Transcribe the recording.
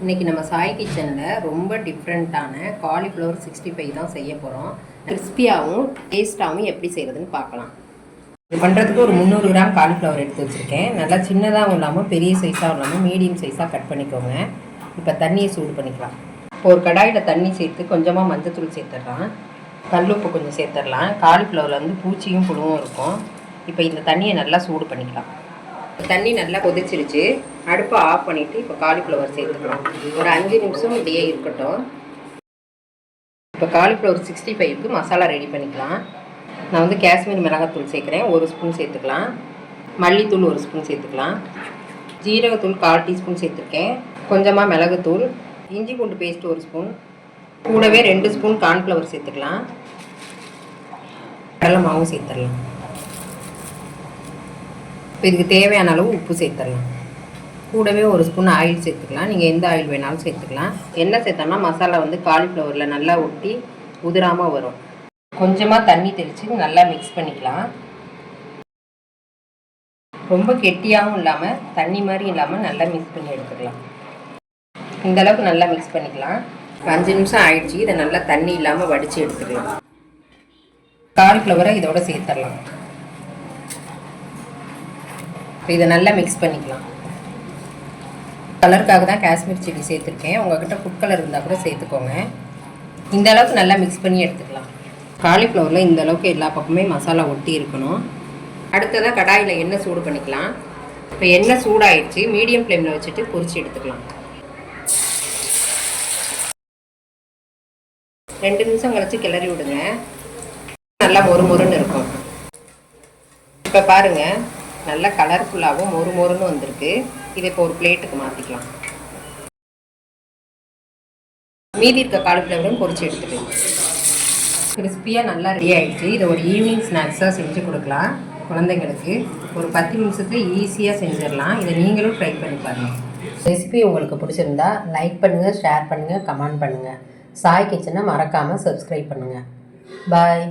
இன்றைக்கி நம்ம சாய் கிச்சனில் ரொம்ப டிஃப்ரெண்ட்டான காலிஃப்ளவர் 65 தான் செய்ய போகிறோம். கிறிஸ்பியாகவும் டேஸ்ட்டாகவும் எப்படி செய்கிறதுன்னு பார்க்கலாம். இது பண்ணுறதுக்கு ஒரு 300 கிராம் காலிஃப்ளவர் எடுத்து வச்சுருக்கேன். நல்லா சின்னதாகவும் இல்லாமல் பெரிய சைஸாகவும் இல்லாமல் மீடியம் சைஸாக கட் பண்ணிக்கோங்க. இப்போ தண்ணியை சூடு பண்ணிக்கலாம். ஒரு கடாயில் தண்ணி சேர்த்து கொஞ்சமாக மஞ்சத்தூள் சேர்த்துடலாம். கல்லுப்பு கொஞ்சம் சேர்த்துடலாம். காலிஃப்ளவரில் வந்து பூச்சியும் புழுவும் இருக்கும். இப்போ இந்த தண்ணியை நல்லா சூடு பண்ணிக்கலாம். தண்ணி நல்லா கொதிச்சிருச்சு. அடுப்பை ஆஃப் பண்ணிவிட்டு இப்போ காலிஃப்ளவர் சேர்த்துக்கலாம். ஒரு 5 நிமிஷம் இப்படியே இருக்கட்டும். இப்போ காலிஃப்ளவர் 65க்கு மசாலா ரெடி பண்ணிக்கலாம். நான் வந்து காஷ்மீர் மிளகாத்தூள் சேர்க்குறேன். 1 ஸ்பூன் சேர்த்துக்கலாம். மல்லித்தூள் 1 ஸ்பூன் சேர்த்துக்கலாம். ஜீரகத்தூள் 1/4 டீஸ்பூன் சேர்த்துருக்கேன். கொஞ்சமாக மிளகுத்தூள், இஞ்சி பூண்டு பேஸ்ட் 1 ஸ்பூன், கூடவே 2 ஸ்பூன் கார்ன்ஃப்ளவர் சேர்த்துக்கலாம். கடலை மாவும் சேர்த்துடலாம். இப்போ இதுக்கு தேவையான அளவு உப்பு சேர்த்துடலாம். கூடவே 1 ஸ்பூன் ஆயில் சேர்த்துக்கலாம். நீங்கள் எந்த ஆயில் வேணாலும் சேர்த்துக்கலாம். எண்ணெய் சேர்த்தோம்னா மசாலா வந்து காலிஃப்ளவரில் நல்லா ஒட்டி உதிராமல் வரும். கொஞ்சமாக தண்ணி தெளித்து நல்லா மிக்ஸ் பண்ணிக்கலாம். ரொம்ப கெட்டியாகவும் இல்லாமல் தண்ணி மாதிரி இல்லாமல் நல்லா மிக்ஸ் பண்ணி எடுத்துக்கலாம். இந்தளவுக்கு நல்லா மிக்ஸ் பண்ணிக்கலாம். 5 நிமிஷம் ஆயிடுச்சு. இதை நல்லா தண்ணி இல்லாமல் வடித்து எடுத்துக்கலாம். காலிஃப்ளவரை இதோட சேர்த்துடலாம். இதை நல்லா மிக்ஸ் பண்ணிக்கலாம். கலருக்காக தான் காஷ்மீர் சில்லி சேர்த்துருக்கேன். உங்கள்கிட்ட ஃபுட் கலர் இருந்தால் கூட சேர்த்துக்கோங்க. இந்த அளவுக்கு நல்லா மிக்ஸ் பண்ணி எடுத்துக்கலாம். காலிஃப்ளவரில் இந்த அளவுக்கு எல்லா பக்கமே மசாலா ஒட்டி இருக்கணும். அடுத்ததாக கடாயில் எண்ணெய் சூடு பண்ணிக்கலாம். இப்போ எண்ணெய் சூடாயிடுச்சு. மீடியம் ஃப்ளேமில் வச்சுட்டு பொரிச்சு எடுத்துக்கலாம். 2 நிமிஷம் கழிச்சு கிளறி விடுங்க. நல்லா மொறுமொறுன்னு இருக்கும். இப்போ பாருங்கள், நல்லா கலர்ஃபுல்லாகவும் மொறுமொறுன்னு வந்திருக்கு. இதை இப்போ ஒரு பிளேட்டுக்கு மாற்றிக்கலாம். மீதி இருக்க காலிஃப்ளவரும் பொரிச்சு எடுத்துக்கலாம். கிறிஸ்பியாக நல்லா ரெடி ஆகிடுச்சு. இதை ஒரு ஈவினிங் ஸ்நாக்ஸாக செஞ்சு கொடுக்கலாம் குழந்தைங்களுக்கு. ஒரு 10 நிமிஷத்துல ஈஸியாக செஞ்சிடலாம். இதை நீங்களும் ட்ரை பண்ணி பாருங்கள். ரெசிபி உங்களுக்கு பிடிச்சிருந்தா லைக் பண்ணுங்கள், ஷேர் பண்ணுங்கள், கமெண்ட் பண்ணுங்கள். சாய் கிச்சனை மறக்காமல் சப்ஸ்கிரைப் பண்ணுங்கள். பாய்.